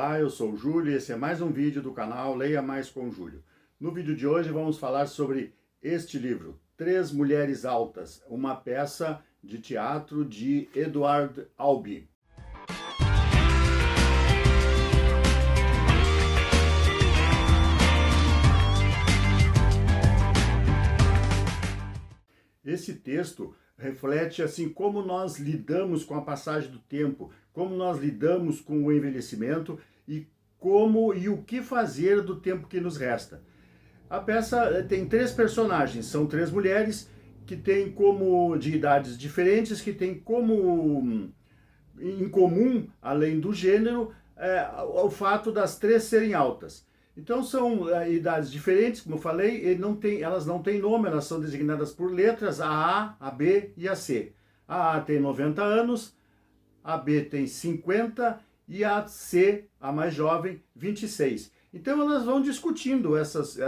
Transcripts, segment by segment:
Olá, eu sou o Júlio e esse é mais um vídeo do canal Leia Mais com o Júlio. No vídeo de hoje vamos falar sobre este livro, Três Mulheres Altas, uma peça de teatro de Edward Albee. Esse texto reflete assim como nós lidamos com a passagem do tempo, como nós lidamos com o envelhecimento e o que fazer do tempo que nos resta. A peça tem três personagens, são três mulheres que têm como de idades diferentes, que têm como em comum, além do gênero, o fato das três serem altas. Então são idades diferentes, como eu falei, elas não têm nome, elas são designadas por letras, a A, B e a C. A tem 90 anos, a B tem 50 e a C, a mais jovem, 26. Então elas vão discutindo essas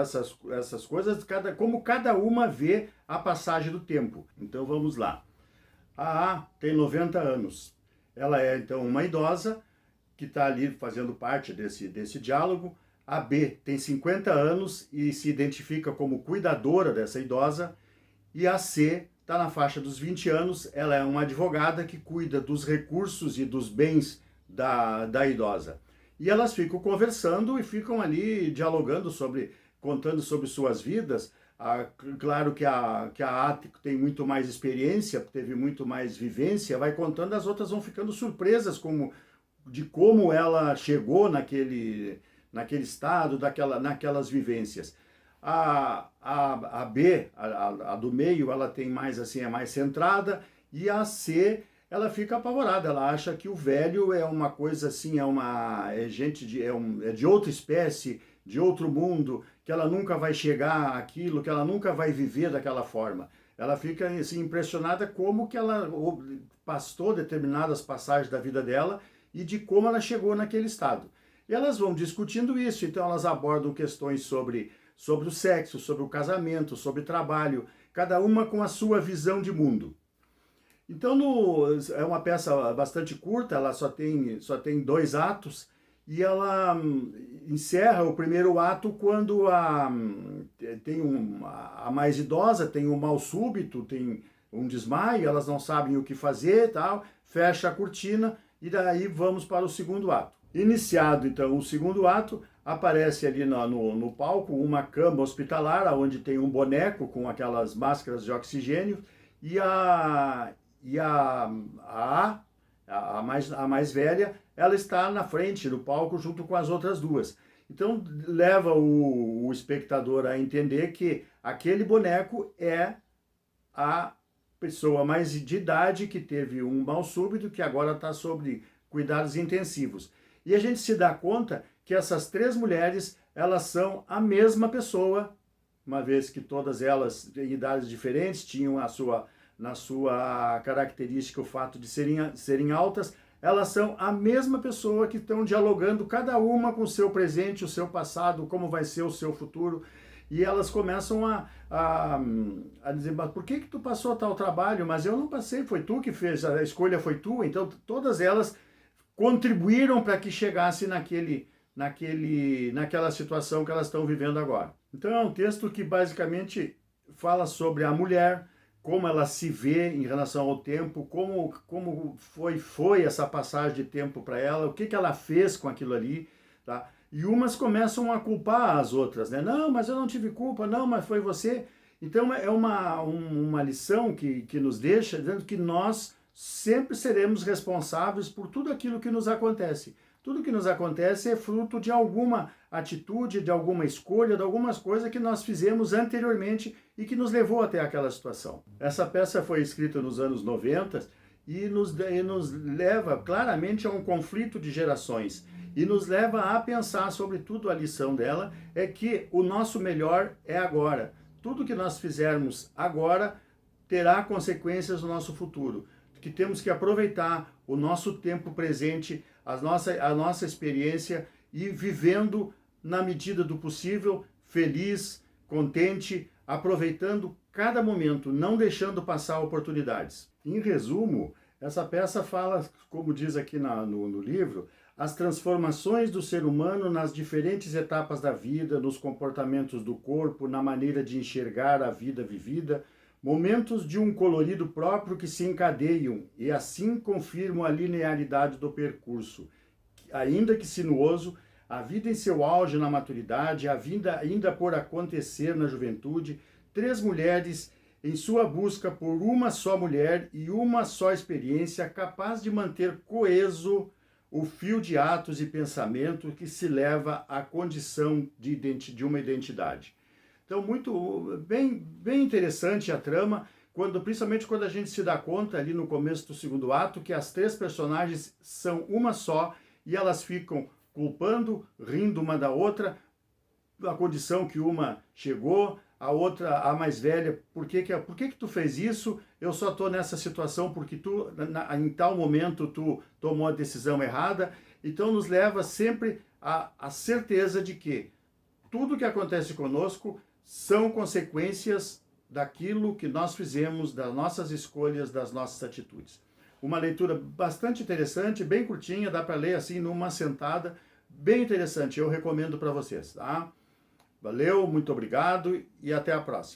coisas, como cada uma vê a passagem do tempo. Então vamos lá. A A tem 90 anos. Ela é então uma idosa que está ali fazendo parte desse diálogo. A B tem 50 anos e se identifica como cuidadora dessa idosa. E a C está na faixa dos 20 anos. Ela é uma advogada que cuida dos recursos e dos bens da idosa. E elas ficam conversando e ficam ali dialogando contando sobre suas vidas. Claro que a A tem muito mais experiência, teve muito mais vivência, vai contando, as outras vão ficando surpresas de como ela chegou naquele estado, naquelas vivências. A B, a do meio, ela tem mais assim, é mais centrada, e a C, ela fica apavorada, ela acha que o velho é uma coisa assim, é de outra espécie, de outro mundo, que ela nunca vai chegar àquilo, que ela nunca vai viver daquela forma. Ela fica assim, impressionada como que ela passou determinadas passagens da vida dela e de como ela chegou naquele estado. E elas vão discutindo isso, então elas abordam questões sobre o sexo, sobre o casamento, sobre o trabalho, cada uma com a sua visão de mundo. Então é uma peça bastante curta, ela só tem 2 atos, e ela encerra o primeiro ato quando a mais idosa tem um mal súbito, tem um desmaio, elas não sabem o que fazer, tal, fecha a cortina e daí vamos para o segundo ato. Iniciado então o segundo ato, aparece ali no palco uma cama hospitalar, onde tem um boneco com aquelas máscaras de oxigênio, e a mais velha, ela está na frente do palco junto com as outras duas. Então leva o espectador a entender que aquele boneco é a pessoa mais de idade que teve um mal súbito, que agora está sob cuidados intensivos. E a gente se dá conta que essas três mulheres, elas são a mesma pessoa, uma vez que todas elas, em idades diferentes, tinham na sua característica o fato de serem altas, elas são a mesma pessoa que estão dialogando, cada uma com o seu presente, o seu passado, como vai ser o seu futuro. E elas começam a dizer, mas por que tu passou tal trabalho? Mas eu não passei, foi tu que fez, a escolha foi tua. Então todas elas contribuíram para que chegasse naquela situação que elas estão vivendo agora. Então é um texto que basicamente fala sobre a mulher, como ela se vê em relação ao tempo, como foi essa passagem de tempo para ela, o que ela fez com aquilo ali, tá? E umas começam a culpar as outras, né? Não, mas eu não tive culpa, não, mas foi você. Então é uma lição que nos deixa dizendo que nós sempre seremos responsáveis por tudo aquilo que nos acontece. Tudo que nos acontece é fruto de alguma atitude, de alguma escolha, de algumas coisas que nós fizemos anteriormente e que nos levou até aquela situação. Essa peça foi escrita nos anos 90 e nos leva claramente a um conflito de gerações e nos leva a pensar, sobretudo, a lição dela é que o nosso melhor é agora. Tudo que nós fizermos agora terá consequências no nosso futuro. Que temos que aproveitar o nosso tempo presente, a nossa experiência e vivendo na medida do possível, feliz, contente, aproveitando cada momento, não deixando passar oportunidades. Em resumo, essa peça fala, como diz aqui no livro, as transformações do ser humano nas diferentes etapas da vida, nos comportamentos do corpo, na maneira de enxergar a vida vivida, momentos de um colorido próprio que se encadeiam e assim confirmam a linearidade do percurso. Ainda que sinuoso, a vida em seu auge na maturidade, a vida ainda por acontecer na juventude, 3 mulheres em sua busca por uma só mulher e uma só experiência capaz de manter coeso o fio de atos e pensamento que se leva à condição de uma identidade. Então, bem interessante a trama, principalmente quando a gente se dá conta ali no começo do segundo ato que as 3 personagens são uma só e elas ficam culpando, rindo uma da outra, a condição que uma chegou, a outra, a mais velha, por que tu fez isso? Eu só estou nessa situação porque em tal momento tu tomou a decisão errada. Então nos leva sempre à certeza de que tudo que acontece conosco são consequências daquilo que nós fizemos, das nossas escolhas, das nossas atitudes. Uma leitura bastante interessante, bem curtinha, dá para ler assim numa sentada, bem interessante, eu recomendo para vocês, tá? Valeu, muito obrigado e até a próxima.